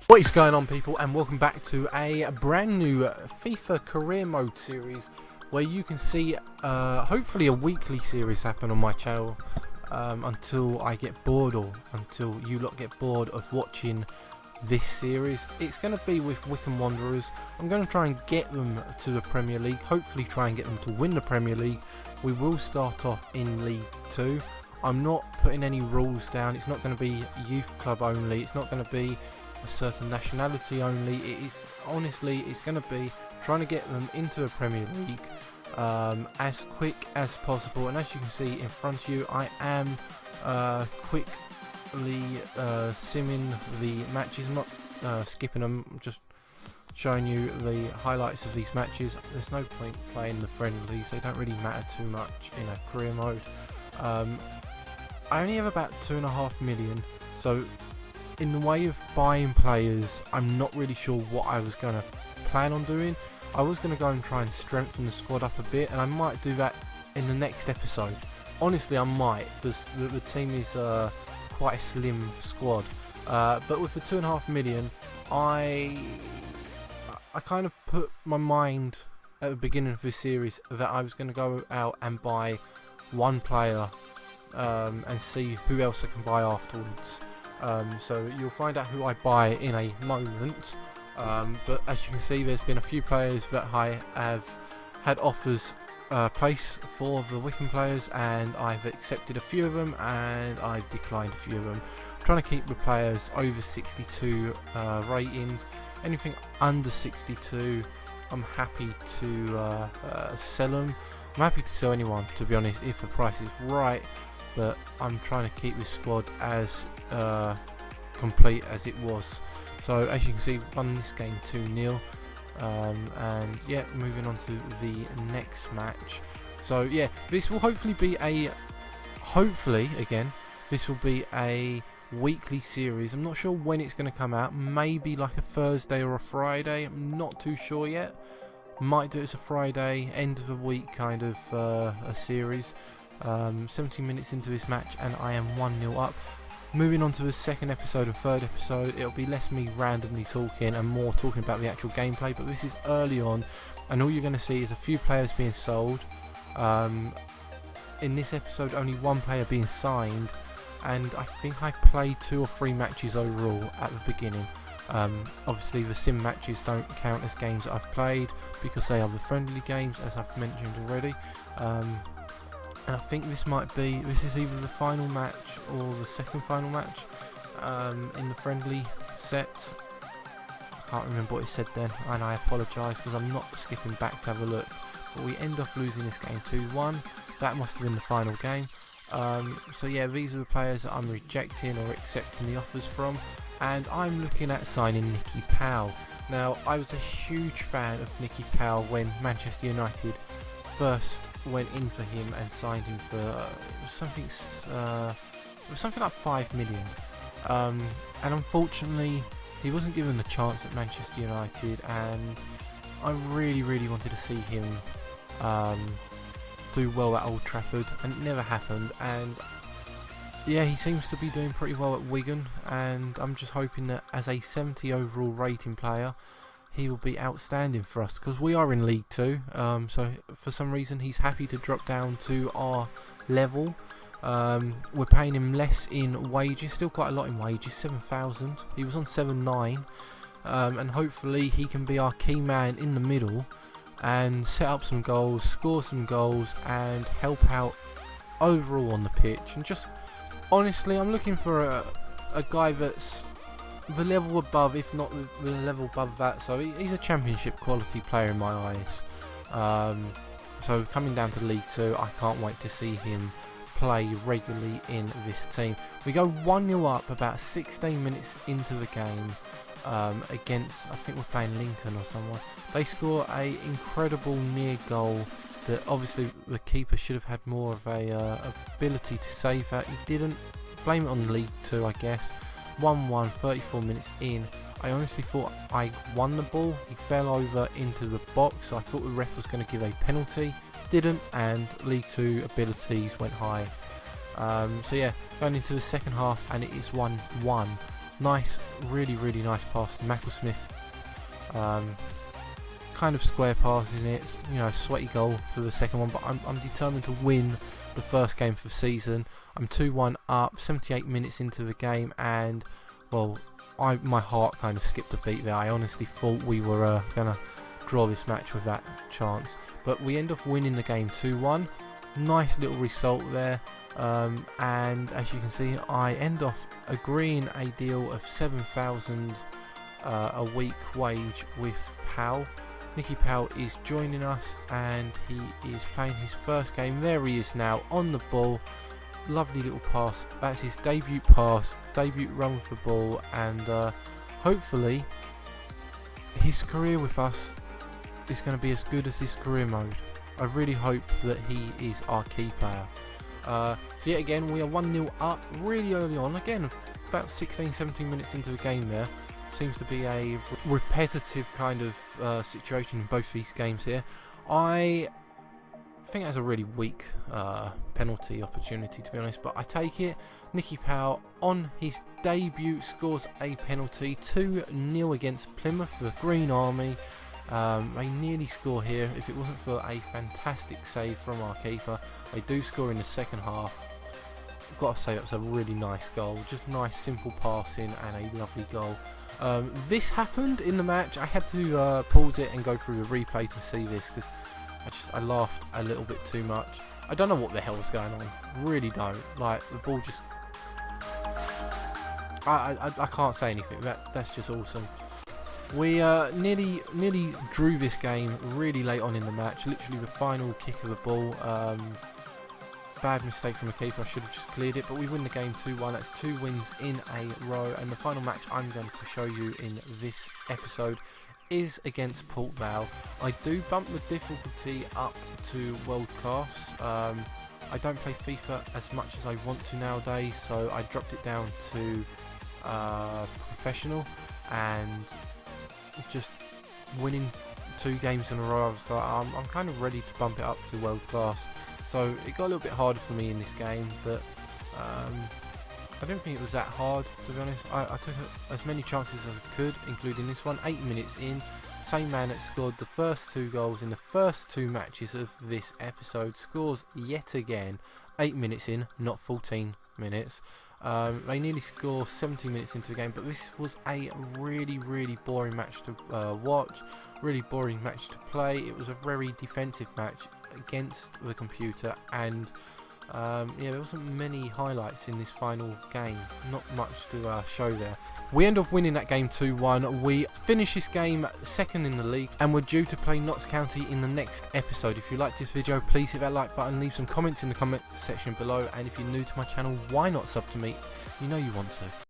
What is going on, people, and welcome back to a brand new FIFA career mode series where you can see hopefully a weekly series happen on my channel until I get bored, or until you lot get bored of watching this series. It's going to be with Wycombe Wanderers. I'm going to try and get them to the Premier League, hopefully try and get them to win the Premier League. We will start off in League 2. I'm not putting any rules down. It's not going to be youth club only. It's not going to be a certain nationality only. It is honestly, it's going to be trying to get them into the Premier League as quick as possible. And as you can see in front of you, I am quickly simming the matches. I'm not skipping them, I'm just showing you the highlights of these matches. There's no point playing the friendlies, they don't really matter too much in a career mode. I only have about 2.5 million, so in the way of buying players, I'm not really sure what I was going to plan on doing. I was going to go and try and strengthen the squad up a bit, and I might do that in the next episode. Honestly, I might, because the team is quite a slim squad. But with the 2.5 million, I kind of put my mind at the beginning of this series that I was going to go out and buy one player and see who else I can buy afterwards. So you'll find out who I buy in a moment, but as you can see, there's been a few players that I have had offers placed for the Wycombe players, and I've accepted a few of them and I've declined a few of them. I'm trying to keep the players over 62 ratings. Anything under 62 I'm happy to sell them. I'm happy to sell anyone, to be honest, if the price is right, but I'm trying to keep this squad as complete as it was. So as you can see, won this game 2-0, and yeah, moving on to the next match. So yeah, this will hopefully be a this will be a weekly series. I'm not sure when it's going to come out, maybe like a Thursday or a Friday, I'm not too sure yet. Might do it as a Friday, end of the week kind of a series. 17 minutes into this match and I am 1-0 up. Moving on to the second episode and third episode, it'll be less me randomly talking and more talking about the actual gameplay, but this is early on and all you're going to see is a few players being sold. In this episode, only one player being signed, and I think I played 2 or 3 matches overall at the beginning. Obviously the sim matches don't count as games that I've played because they are the friendly games, as I've mentioned already. And I think this is either the final match or the second final match in the friendly set. I can't remember what it said then, and I apologise because I'm not skipping back to have a look. But we end up losing this game 2-1. That must have been the final game. So yeah, these are the players that I'm rejecting or accepting the offers from, and I'm looking at signing Nicky Powell. Now, I was a huge fan of Nicky Powell when Manchester United first went in for him and signed him for something like 5 million, and unfortunately he wasn't given the chance at Manchester United, and I really wanted to see him do well at Old Trafford, and it never happened. And yeah, he seems to be doing pretty well at Wigan, and I'm just hoping that as a 70 overall rating player he will be outstanding for us, because we are in League 2, so for some reason he's happy to drop down to our level. We're paying him less in wages, still quite a lot in wages, 7,000, he was on 7.9, and hopefully he can be our key man in the middle and set up some goals, score some goals, and help out overall on the pitch. And just honestly, I'm looking for a guy that's the level above, if not the level above that. So he's a championship quality player in my eyes. So coming down to League 2, I can't wait to see him play regularly in this team. We go 1-0 up about 16 minutes into the game against, I think we're playing Lincoln or someone. They score a incredible near goal that obviously the keeper should have had more of a ability to save that. He didn't. Blame it on League 2, I guess. 1-1, 34 minutes in. I honestly thought I won the ball. He fell over into the box, so I thought the ref was going to give a penalty. Didn't, and League 2 abilities went high. So yeah, going into the second half, and it is 1-1. Nice, really nice pass to Smith. Kind of square pass in it, you know, sweaty goal for the second one, but I'm determined to win the first game for the season. I'm 2-1 up, 78 minutes into the game, and well, my heart kind of skipped a beat there. I honestly thought we were gonna draw this match with that chance, but we end up winning the game 2-1. Nice little result there, and as you can see, I end off agreeing a deal of 7,000 a week wage with Powell. Nicky Powell is joining us, and he is playing his first game. There he is now on the ball. Lovely little pass. That's his debut pass, debut run with the ball, and hopefully his career with us is going to be as good as his career mode. I really hope that he is our key player. So yet again, we are 1-0 up really early on. Again, about 16-17 minutes into the game there. Seems to be a repetitive kind of situation in both these games here. I think that's a really weak penalty opportunity, to be honest, but I take it. Nicky Powell on his debut scores a penalty, 2-0 against Plymouth, the Green Army. They nearly score here. If it wasn't for a fantastic save from our keeper, they do score in the second half. I've got to say, that was a really nice goal. Just nice simple passing and a lovely goal. This happened in the match. I had to pause it and go through the replay to see this, because I laughed a little bit too much. I don't know what the hell was going on. Really don't. Like, the ball just... I can't say anything. That's just awesome. We nearly drew this game really late on in the match. Literally the final kick of the ball. Bad mistake from the keeper. I should have just cleared it, but we win the game 2-1. That's 2 wins in a row, and the final match I'm going to show you in this episode is against Port Vale. I do bump the difficulty up to world class. I don't play FIFA as much as I want to nowadays, so I dropped it down to professional, and just winning 2 games in a row, I was like, I'm kind of ready to bump it up to world class. So it got a little bit harder for me in this game, but I don't think it was that hard, to be honest. I took as many chances as I could, including this one. 8 minutes in, same man that scored the first 2 goals in the first 2 matches of this episode scores yet again. 8 minutes in, not 14 minutes. They nearly score 17 minutes into the game, but this was a really boring match to watch, really boring match to play. It was a very defensive match against the computer, and yeah, there wasn't many highlights in this final game. Not much to show there. We end up winning that game 2-1. We finish this game second in the league, and we're due to play Notts County in the next episode. If you liked this video, please hit that like button, leave some comments in the comment section below, and if you're new to my channel, why not sub to me? You know you want to.